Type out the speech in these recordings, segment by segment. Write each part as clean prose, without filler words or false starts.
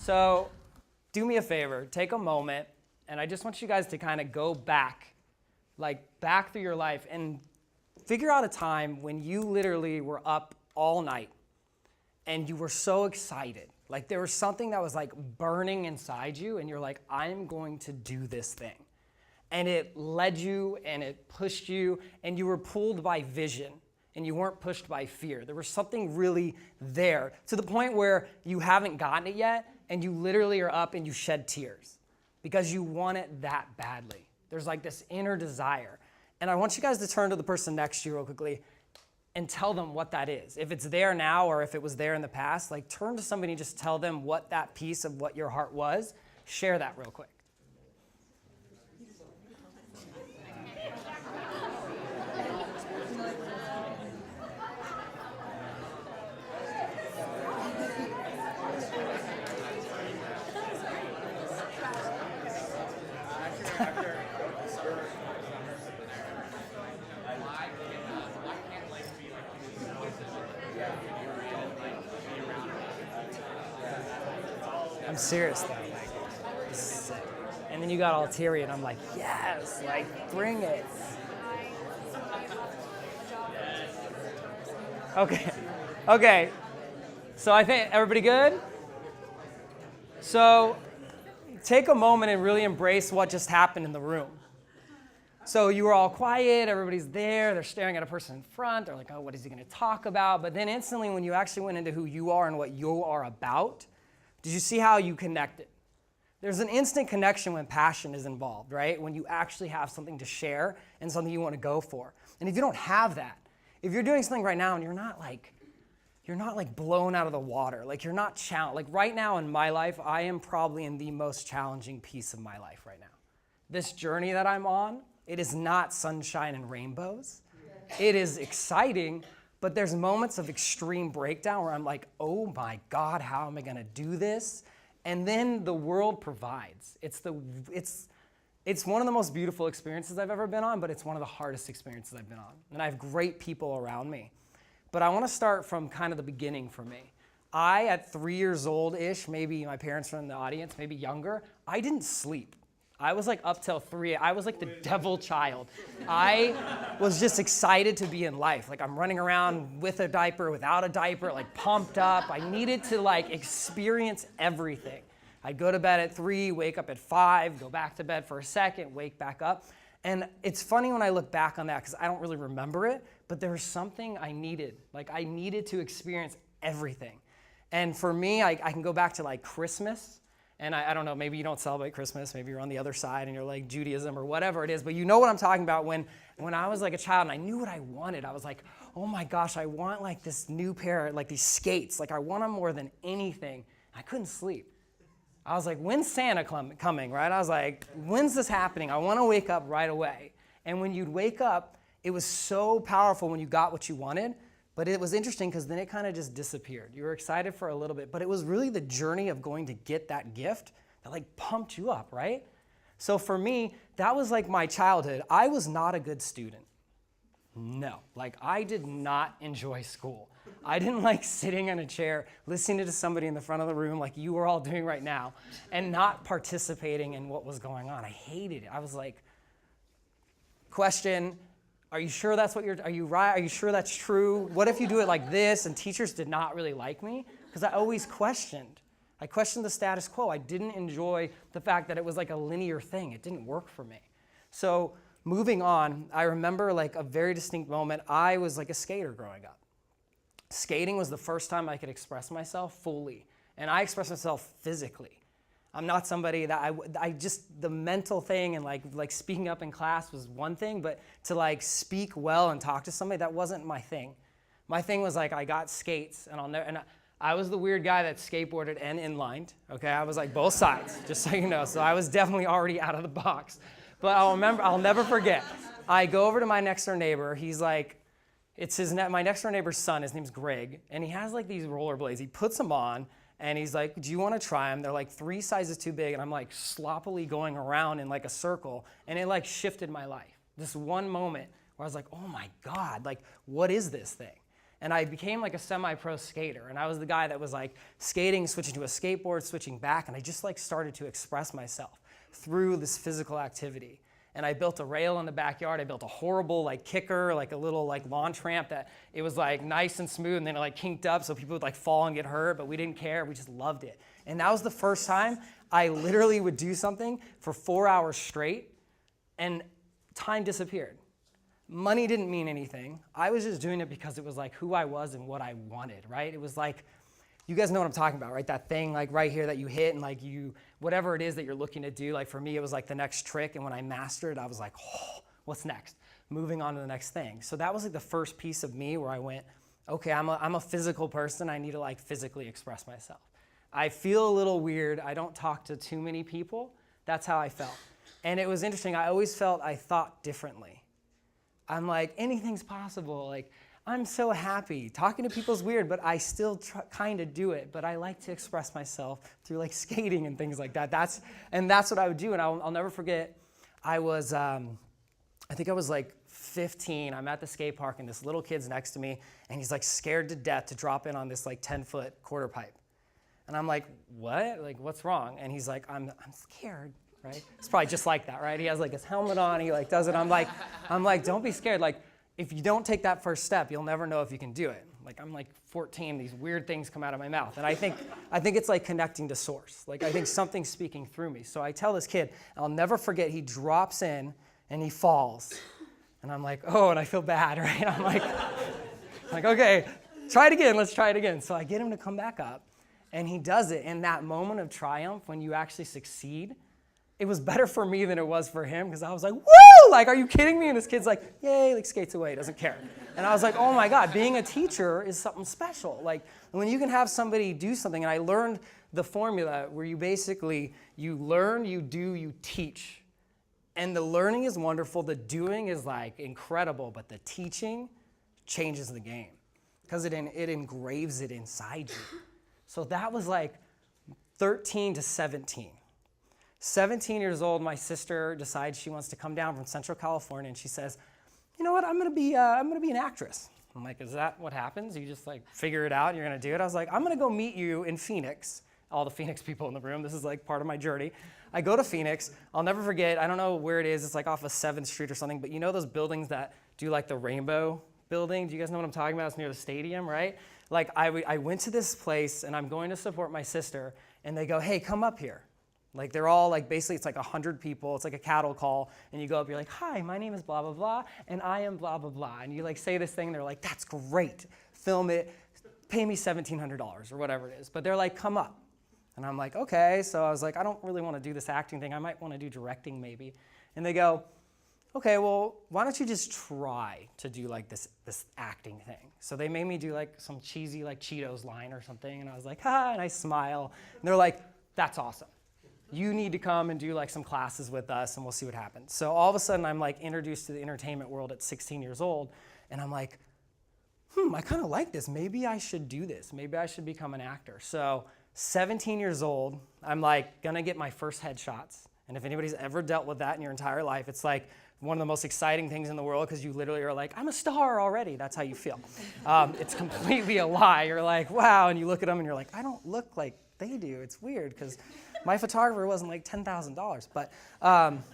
So do me a favor, take a moment, and I just want you guys to kind of go back, back through your life and figure out a time when you literally were up all night and you were so excited. Like there was something that was like burning inside you and you're like, I'm going to do this thing. And it led you and it pushed you and you were pulled by vision and you weren't pushed by fear. There was something really there to the point where you haven't gotten it yet and you literally are up and you shed tears because you want it that badly. There's like this inner desire. And I want you guys to turn to the person next to you real quickly and tell them what that is. If it's there now or if it was there in the past, like turn to somebody and just tell them what that piece of what your heart was. Share that real quick. I'm serious though, like, this is sick. And then you got all teary and I'm like, yes, like bring it. Okay. So I think, everybody good? So take a moment and really embrace what just happened in the room. So you were all quiet, everybody's there, they're staring at a person in front, they're like, oh, what is he gonna talk about? But then instantly when you actually went into who you are and what you are about, did you see how you connected? There's an instant connection when passion is involved, right? When you actually have something to share and something you want to go for. And if you don't have that, if you're doing something right now and you're not like blown out of the water, like you're not challenged. Like right now in my life, I am probably in the most challenging piece of my life right now. This journey that I'm on, it is not sunshine and rainbows. It is exciting, but there's moments of extreme breakdown where I'm like, oh my God, how am I gonna do this? And then the world provides. It's one of the most beautiful experiences I've ever been on, but it's one of the hardest experiences I've been on. And I have great people around me. But I wanna start from kind of the beginning for me. I, at 3 years old-ish, maybe my parents were in the audience, maybe younger, I didn't sleep. I was like up till 3. I was like the devil child. I was just excited to be in life. Like I'm running around with a diaper, without a diaper, like pumped up. I needed to like experience everything. I'd go to bed at 3, wake up at 5, go back to bed for a second, wake back up. And it's funny when I look back on that because I don't really remember it, but there was something I needed. Like I needed to experience everything. And for me, I can go back to like Christmas. And I don't know, maybe you don't celebrate Christmas, maybe you're on the other side and you're like Judaism or whatever it is, but you know what I'm talking about. When I was like a child and I knew what I wanted, I was like, oh my gosh, I want like this new pair, like these skates, like I want them more than anything. I couldn't sleep. I was like, when's Santa coming, right? I was like, when's this happening? I want to wake up right away. And when you'd wake up, it was so powerful when you got what you wanted. But it was interesting because then it kind of just disappeared. You were excited for a little bit, but it was really the journey of going to get that gift that like pumped you up, right? So for me, that was like my childhood. I was not a good student. No, like I did not enjoy school. I didn't like sitting in a chair, listening to somebody in the front of the room like you were all doing right now and not participating in what was going on. I hated it. I was like, question, are you sure that's what are you right? Are you sure that's true? What if you do it like this? And teachers did not really like me because I always questioned. I questioned the status quo. I didn't enjoy the fact that it was like a linear thing. It didn't work for me. So moving on, I remember like a very distinct moment. I was like a skater growing up. Skating was the first time I could express myself fully. And I expressed myself physically. I'm not somebody that I just, the mental thing and like speaking up in class was one thing, but to like speak well and talk to somebody, that wasn't my thing. My thing was like I got skates and I was the weird guy that skateboarded and inlined, okay? I was like both sides, just so you know. So I was definitely already out of the box. But I'll never forget. I go over to my next door neighbor. He's like, my next door neighbor's son, his name's Greg, and he has like these rollerblades. He puts them on. And he's like, do you want to try them? They're like 3 sizes too big. And I'm like sloppily going around in like a circle. And it like shifted my life. This one moment where I was like, oh my God, like what is this thing? And I became like a semi-pro skater. And I was the guy that was like skating, switching to a skateboard, switching back. And I just like started to express myself through this physical activity. And I built a rail in the backyard. I built a horrible like kicker, like a little like launch ramp that it was like nice and smooth, and then it like kinked up so people would like fall and get hurt, but we didn't care. We just loved it. And that was the first time I literally would do something for 4 hours straight and time disappeared. Money didn't mean anything. I was just doing it because it was like who I was and what I wanted, right? It was like, you guys know what I'm talking about, right? That thing like right here that you hit and like you, whatever it is that you're looking to do, like for me, it was like the next trick. And when I mastered it, I was like, oh, what's next? Moving on to the next thing. So that was like the first piece of me where I went, okay, I'm a physical person. I need to like physically express myself. I feel a little weird. I don't talk to too many people. That's how I felt. And it was interesting. I always felt I thought differently. I'm like, anything's possible. Like, I'm so happy. Talking to people's weird, but I still kind of do it. But I like to express myself through like skating and things like that. That's what I would do. And I'll never forget, I think I was like 15. I'm at the skate park and this little kid's next to me and he's like scared to death to drop in on this like 10-foot quarter pipe. And I'm like, what? Like, what's wrong? And he's like, I'm scared. Right? It's probably just like that, right? He has like his helmet on, he like does it. I'm like, don't be scared. Like, if you don't take that first step, you'll never know if you can do it. Like, I'm like 14, these weird things come out of my mouth. And I think it's like connecting to source. Like, I think something's speaking through me. So I tell this kid, I'll never forget, he drops in and he falls. And I'm like, oh, and I feel bad, right? I'm like, okay, try it again, let's try it again. So I get him to come back up and he does it. And that moment of triumph, when you actually succeed, it was better for me than it was for him because I was like, woo, like, are you kidding me? And this kid's like, yay, like skates away, doesn't care. And I was like, oh my God, being a teacher is something special. Like, when you can have somebody do something, and I learned the formula where you basically, you learn, you do, you teach. And the learning is wonderful, the doing is like incredible, but the teaching changes the game because it engraves it inside you. So that was like 13 to 17. 17 years old, my sister decides she wants to come down from Central California, and she says, you know what, I'm gonna be an actress. I'm like, is that what happens? You just like figure it out and you're gonna do it? I was like, I'm gonna go meet you in Phoenix. All the Phoenix people in the room, this is like part of my journey. I go to Phoenix, I'll never forget, I don't know where it is, it's like off of 7th Street or something, but you know those buildings that do like the rainbow building? Do you guys know what I'm talking about? It's near the stadium, right? Like I went to this place and I'm going to support my sister, and they go, hey, come up here. Like, they're all like, basically it's like 100 people, it's like a cattle call, and you go up, you're like, hi, my name is blah, blah, blah, and I am blah, blah, blah. And you like say this thing, and they're like, that's great, film it, pay me $1,700 or whatever it is. But they're like, come up. And I'm like, okay. So I was like, I don't really want to do this acting thing. I might want to do directing maybe. And they go, okay, well, why don't you just try to do like this acting thing? So they made me do like some cheesy like Cheetos line or something, and I was like, ha, and I smile. And they're like, that's awesome. You need to come and do like some classes with us and we'll see what happens. So all of a sudden I'm like introduced to the entertainment world at 16 years old, and I'm like, I kind of like this. Maybe I should do this. Maybe I should become an actor. So 17 years old, I'm like gonna get my first headshots. And if anybody's ever dealt with that in your entire life, it's like one of the most exciting things in the world because you literally are like, I'm a star already. That's how you feel. It's completely a lie. You're like, wow, and you look at them and you're like, I don't look like they do. It's weird because my photographer wasn't like $10,000, but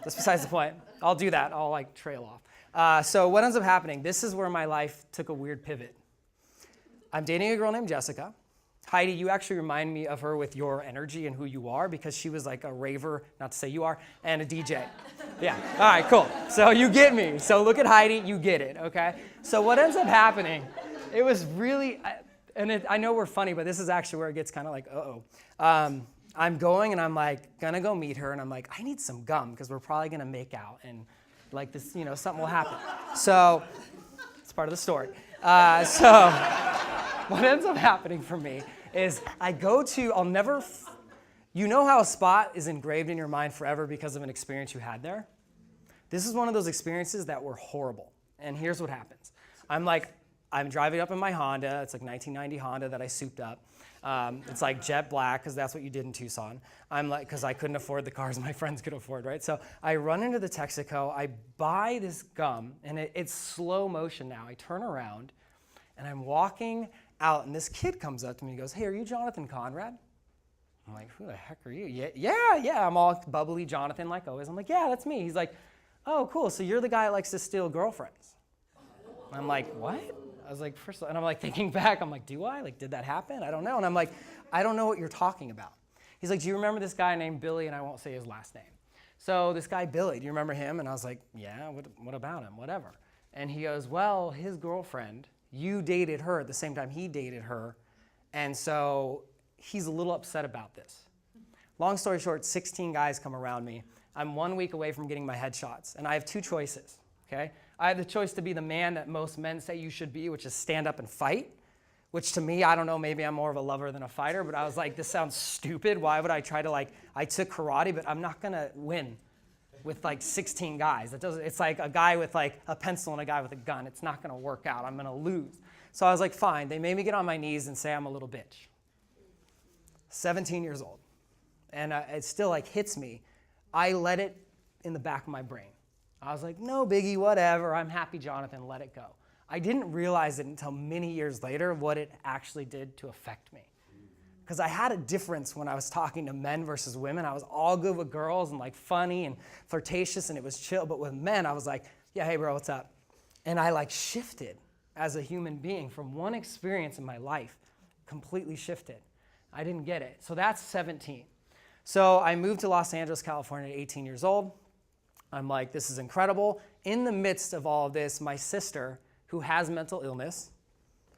that's besides the point. I'll do that. I'll like trail off. So what ends up happening, this is where my life took a weird pivot. I'm dating a girl named Jessica. Heidi, you actually remind me of her with your energy and who you are because she was like a raver, not to say you are, and a DJ. Yeah, all right, cool. So you get me. So look at Heidi, you get it, okay? So what ends up happening, it was really, I know we're funny, but this is actually where it gets kind of like, I'm going and I'm like, gonna go meet her, and I'm like, I need some gum because we're probably gonna make out and like this, something will happen. So it's part of the story. So what ends up happening for me is I go to, you know how a spot is engraved in your mind forever because of an experience you had there? This is one of those experiences that were horrible. And here's what happens. I'm driving up in my Honda. It's like 1990 Honda that I souped up. It's like jet black because that's what you did in Tucson. Because I couldn't afford the cars my friends could afford, right? So I run into the Texaco. I buy this gum, and it's slow motion now. I turn around, And I'm walking out, and this kid comes up to me and goes, hey, are you Jonathon Conrad? I'm like, who the heck are you? Yeah. I'm all bubbly Jonathan like always. I'm like, yeah, that's me. He's like, oh, cool. So you're the guy that likes to steal girlfriends. I'm like, what? I was like, first of all, and I'm like thinking back, I'm like, do I? Like, did that happen? I don't know. And I'm like, I don't know what you're talking about. He's like, do you remember this guy named Billy? And I won't say his last name. So this guy, Billy, do you remember him? And I was like, yeah, what about him? Whatever. And he goes, well, his girlfriend, you dated her at the same time he dated her. And so he's a little upset about this. Long story short, 16 guys come around me. I'm 1 week away from getting my headshots. And I have two choices, okay? I have the choice to be the man that most men say you should be, which is stand up and fight, which to me, I don't know, maybe I'm more of a lover than a fighter, but I was like, this sounds stupid. Why would I try to I took karate, but I'm not gonna win with 16 guys. It's like a guy with a pencil and a guy with a gun. It's not gonna work out. I'm gonna lose. So I was like, fine. They made me get on my knees and say I'm a little bitch. 17 years old. And it still hits me. I let it in the back of my brain. I was like, no biggie, whatever. I'm happy, Jonathan, let it go. I didn't realize it until many years later what it actually did to affect me. Because I had a difference when I was talking to men versus women. I was all good with girls and funny and flirtatious and it was chill. But with men, I was like, yeah, hey bro, what's up? And I shifted as a human being from one experience in my life, completely shifted. I didn't get it. So that's 17. So I moved to Los Angeles, California at 18 years old. I'm like, this is incredible. In the midst of all of this, my sister, who has mental illness,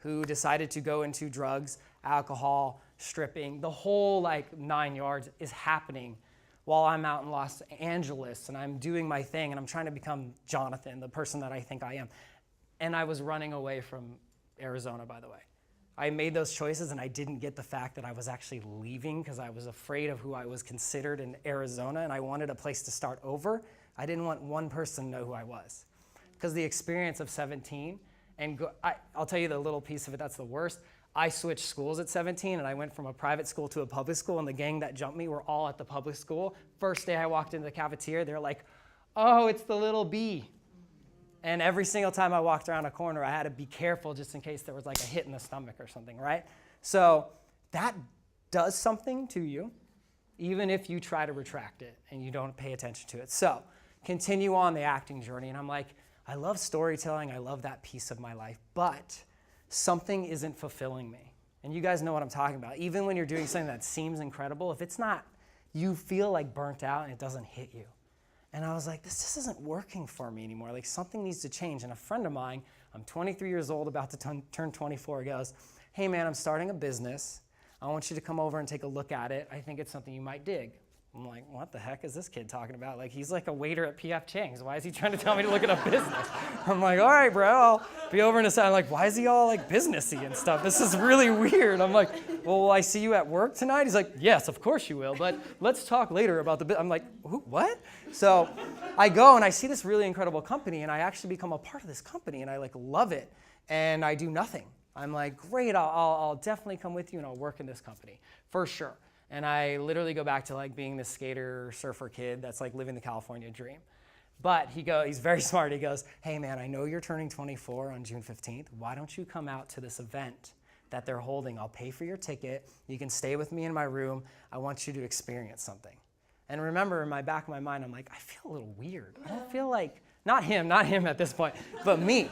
who decided to go into drugs, alcohol, stripping, the whole 9 yards is happening while I'm out in Los Angeles and I'm doing my thing and I'm trying to become Jonathan, the person that I think I am. And I was running away from Arizona, by the way. I made those choices and I didn't get the fact that I was actually leaving because I was afraid of who I was considered in Arizona and I wanted a place to start over. I didn't want one person to know who I was. Because the experience of 17, I'll tell you the little piece of it that's the worst. I switched schools at 17 and I went from a private school to a public school and the gang that jumped me were all at the public school. First day I walked into the cafeteria, they're like, oh, it's the little B. And every single time I walked around a corner, I had to be careful just in case there was a hit in the stomach or something, right? So that does something to you, even if you try to retract it and you don't pay attention to it. So continue on the acting journey. And I'm like, I love storytelling. I love that piece of my life, but something isn't fulfilling me. And you guys know what I'm talking about. Even when you're doing something that seems incredible, if it's not, you feel burnt out and it doesn't hit you. And I was like, this just isn't working for me anymore. Something needs to change. And a friend of mine, I'm 23 years old, about to turn 24, goes, hey man, I'm starting a business. I want you to come over and take a look at it. I think it's something you might dig. I'm like, what the heck is this kid talking about? He's a waiter at P.F. Chang's. Why is he trying to tell me to look at a business? I'm like, all right, bro, I'll be over in a second. I'm like, why is he all businessy and stuff? This is really weird. I'm like, well, will I see you at work tonight? He's like, yes, of course you will, but let's talk later about the business. I'm like, what? So I go and I see this really incredible company and I actually become a part of this company and I love it and I do nothing. I'm like, great, I'll definitely come with you and I'll work in this company for sure. And I literally go back to being this skater, surfer kid that's living the California dream. But he's very smart. He goes, hey man, I know you're turning 24 on June 15th. Why don't you come out to this event that they're holding? I'll pay for your ticket. You can stay with me in my room. I want you to experience something. And remember, in my back of my mind, I'm like, I feel a little weird. I don't feel not him at this point, but me.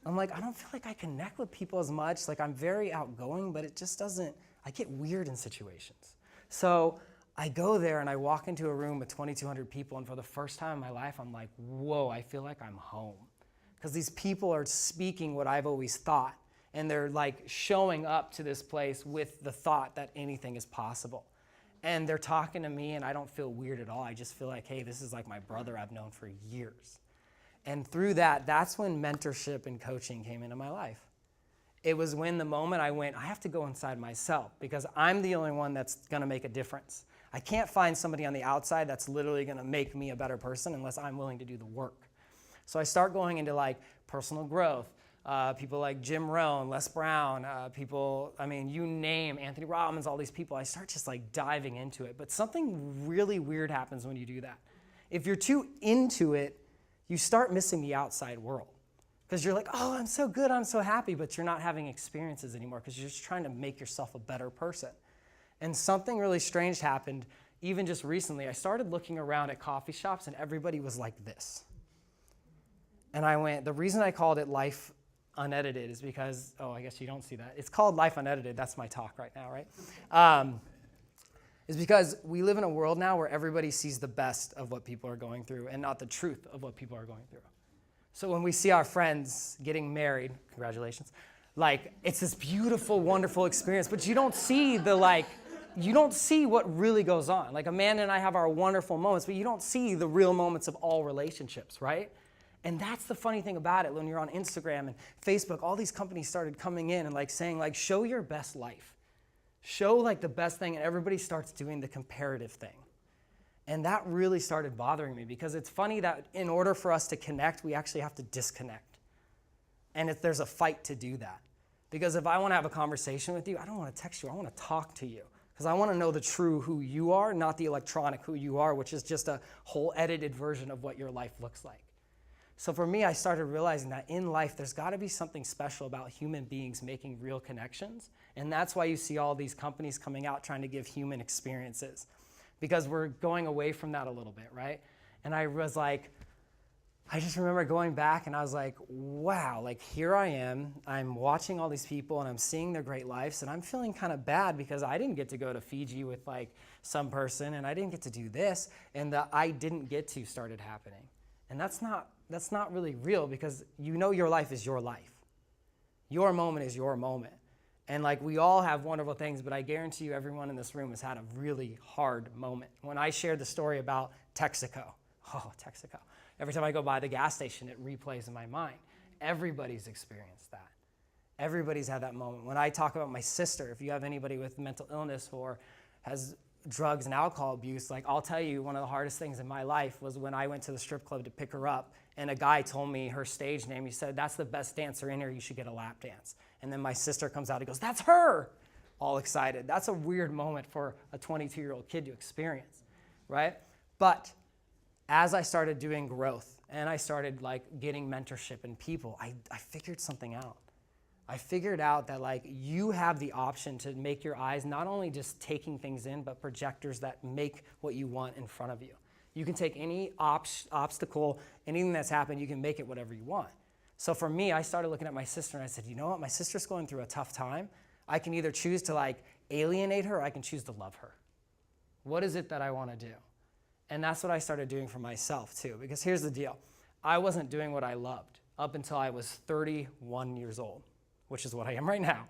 I'm like, I don't feel I connect with people as much. I'm very outgoing, but it just doesn't, I get weird in situations. So I go there and I walk into a room with 2,200 people and for the first time in my life, I'm like, whoa, I feel like I'm home. Because these people are speaking what I've always thought and they're showing up to this place with the thought that anything is possible. And they're talking to me and I don't feel weird at all. I just feel hey, this is my brother I've known for years. And through that's when mentorship and coaching came into my life. It was when the moment I went, I have to go inside myself because I'm the only one that's going to make a difference. I can't find somebody on the outside that's literally going to make me a better person unless I'm willing to do the work. So I start going into personal growth. People like Jim Rohn, Les Brown, you name, Anthony Robbins, all these people. I start just diving into it. But something really weird happens when you do that. If you're too into it, you start missing the outside world. Because you're like, oh, I'm so good, I'm so happy, but you're not having experiences anymore because you're just trying to make yourself a better person. And something really strange happened even just recently. I started looking around at coffee shops and everybody was like this. And I went, the reason I called it Life Unedited is because, oh, I guess you don't see that. It's called Life Unedited. That's my talk right now, right? Is because we live in a world now where everybody sees the best of what people are going through and not the truth of what people are going through. So when we see our friends getting married, congratulations, like it's this beautiful, wonderful experience, but you don't see you don't see what really goes on. Like Amanda and I have our wonderful moments, but you don't see the real moments of all relationships, right? And that's the funny thing about it. When you're on Instagram and Facebook, all these companies started coming in and like saying like, show your best life. Show like the best thing, and everybody starts doing the comparative thing. And that really started bothering me because it's funny that in order for us to connect, we actually have to disconnect. And there's a fight to do that. Because if I want to have a conversation with you, I don't want to text you, I want to talk to you. Because I want to know the true who you are, not the electronic who you are, which is just a whole edited version of what your life looks like. So for me, I started realizing that in life, there's got to be something special about human beings making real connections. And that's why you see all these companies coming out trying to give human experiences. Because we're going away from that a little bit, right? And I was like, I just remember going back and I was like, wow, like here I am. I'm watching all these people and I'm seeing their great lives and I'm feeling kind of bad because I didn't get to go to Fiji with like some person and I didn't get to do this and the I didn't get to started happening. And that's not really real because you know your life is your life. Your moment is your moment. And like we all have wonderful things, but I guarantee you everyone in this room has had a really hard moment. When I shared the story about Texaco, every time I go by the gas station, it replays in my mind. Everybody's experienced that. Everybody's had that moment. When I talk about my sister, if you have anybody with mental illness or has drugs and alcohol abuse, like I'll tell you one of the hardest things in my life was when I went to the strip club to pick her up and a guy told me her stage name. He said, that's the best dancer in here, you should get a lap dance. And then my sister comes out and goes, that's her, all excited. That's a weird moment for a 22-year-old kid to experience, right? But as I started doing growth and I started like getting mentorship in people, I figured something out. I figured out that like you have the option to make your eyes not only just taking things in, but projectors that make what you want in front of you. You can take any obstacle, anything that's happened, you can make it whatever you want. So for me, I started looking at my sister and I said, you know what, my sister's going through a tough time. I can either choose to like alienate her or I can choose to love her. What is it that I want to do? And that's what I started doing for myself too, because here's the deal. I wasn't doing what I loved up until I was 31 years old, which is what I am right now,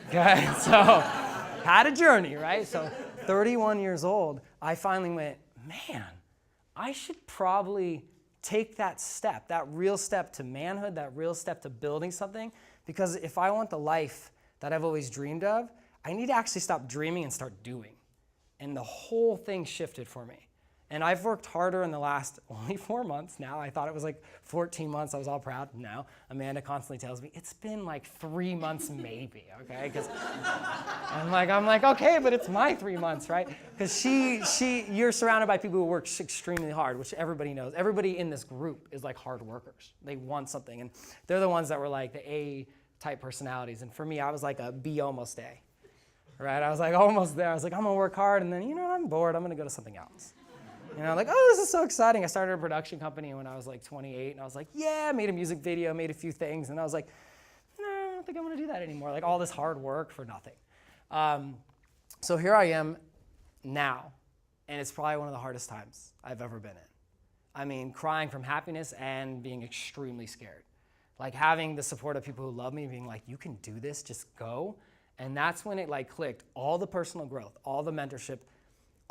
okay? So had a journey, right? So 31 years old, I finally went, man, I should probably take that step, that real step to manhood, that real step to building something, because if I want the life that I've always dreamed of, I need to actually stop dreaming and start doing. And the whole thing shifted for me. And I've worked harder in the last only 4 months now. I thought it was like 14 months. I was all proud. No, Amanda constantly tells me, it's been like 3 months maybe, okay? Because I'm like, okay, but it's my 3 months, right? Because you're surrounded by people who work extremely hard, which everybody knows. Everybody in this group is like hard workers. They want something. And they're the ones that were like the A-type personalities. And for me, I was like a B almost A, right? I was like almost there. I was like, I'm going to work hard. And then, you know what, I'm bored. I'm going to go to something else. You know, like, oh, this is so exciting. I started a production company when I was like 28, and I was like, yeah, made a music video, made a few things, and I was like, no, I don't think I want to do that anymore. Like all this hard work for nothing. So here I am now, and it's probably one of the hardest times I've ever been in. I mean, crying from happiness and being extremely scared. Like having the support of people who love me, being like, you can do this, just go. And that's when it like clicked. All the personal growth, all the mentorship,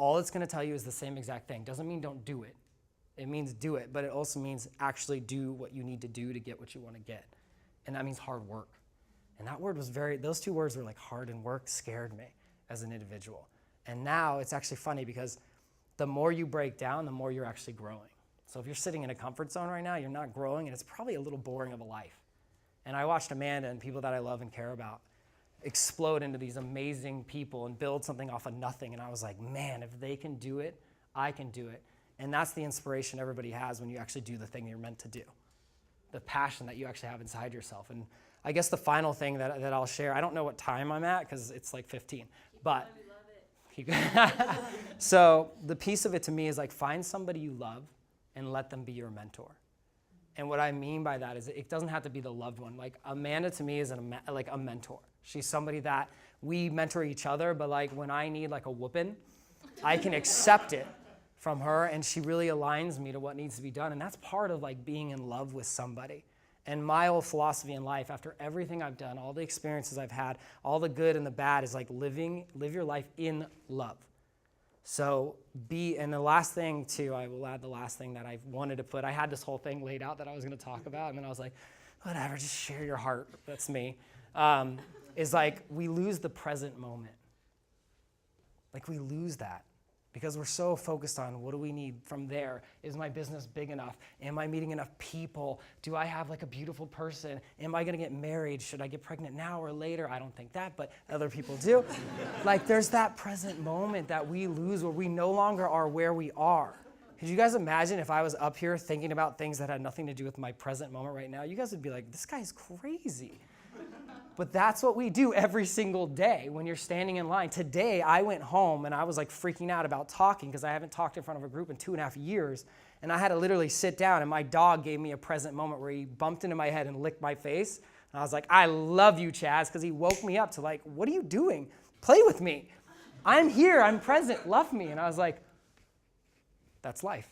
all it's going to tell you is the same exact thing. Doesn't mean don't do it. It means do it, but it also means actually do what you need to do to get what you want to get. And that means hard work. And that word was those two words were like hard and work scared me as an individual. And now it's actually funny because the more you break down, the more you're actually growing. So if you're sitting in a comfort zone right now, you're not growing and it's probably a little boring of a life. And I watched Amanda and people that I love and care about explode into these amazing people and build something off of nothing. And I was like, man, if they can do it, I can do it. And that's the inspiration everybody has when you actually do the thing you're meant to do. the passion that you actually have inside yourself. And I guess the final thing that I'll share, I don't know what time I'm at because it's like 15, but so the piece of it to me is like find somebody you love and let them be your mentor. And what I mean by that is it doesn't have to be the loved one. Like Amanda to me is like a mentor. She's somebody that we mentor each other, but like when I need like a whooping, I can accept it from her, and she really aligns me to what needs to be done. And that's part of like being in love with somebody. And my whole philosophy in life, after everything I've done, all the experiences I've had, all the good and the bad, is like live your life in love. So and the last thing too, I will add the last thing that I wanted to put, I had this whole thing laid out that I was going to talk about, and then I was like, whatever, just share your heart. That's me. Is like we lose the present moment. Like we lose that because we're so focused on what do we need from there? Is my business big enough? Am I meeting enough people? Do I have like a beautiful person? Am I going to get married? Should I get pregnant now or later? I don't think that, but other people do. Like there's that present moment that we lose where we no longer are where we are. Could you guys imagine if I was up here thinking about things that had nothing to do with my present moment right now? You guys would be like, this guy's crazy. But that's what we do every single day when you're standing in line. Today, I went home and I was like freaking out about talking because I haven't talked in front of a group in 2.5 years. And I had to literally sit down, and my dog gave me a present moment where he bumped into my head and licked my face. And I was like, I love you, Chaz, because he woke me up to like, what are you doing? Play with me. I'm here. I'm present. Love me. And I was like, that's life.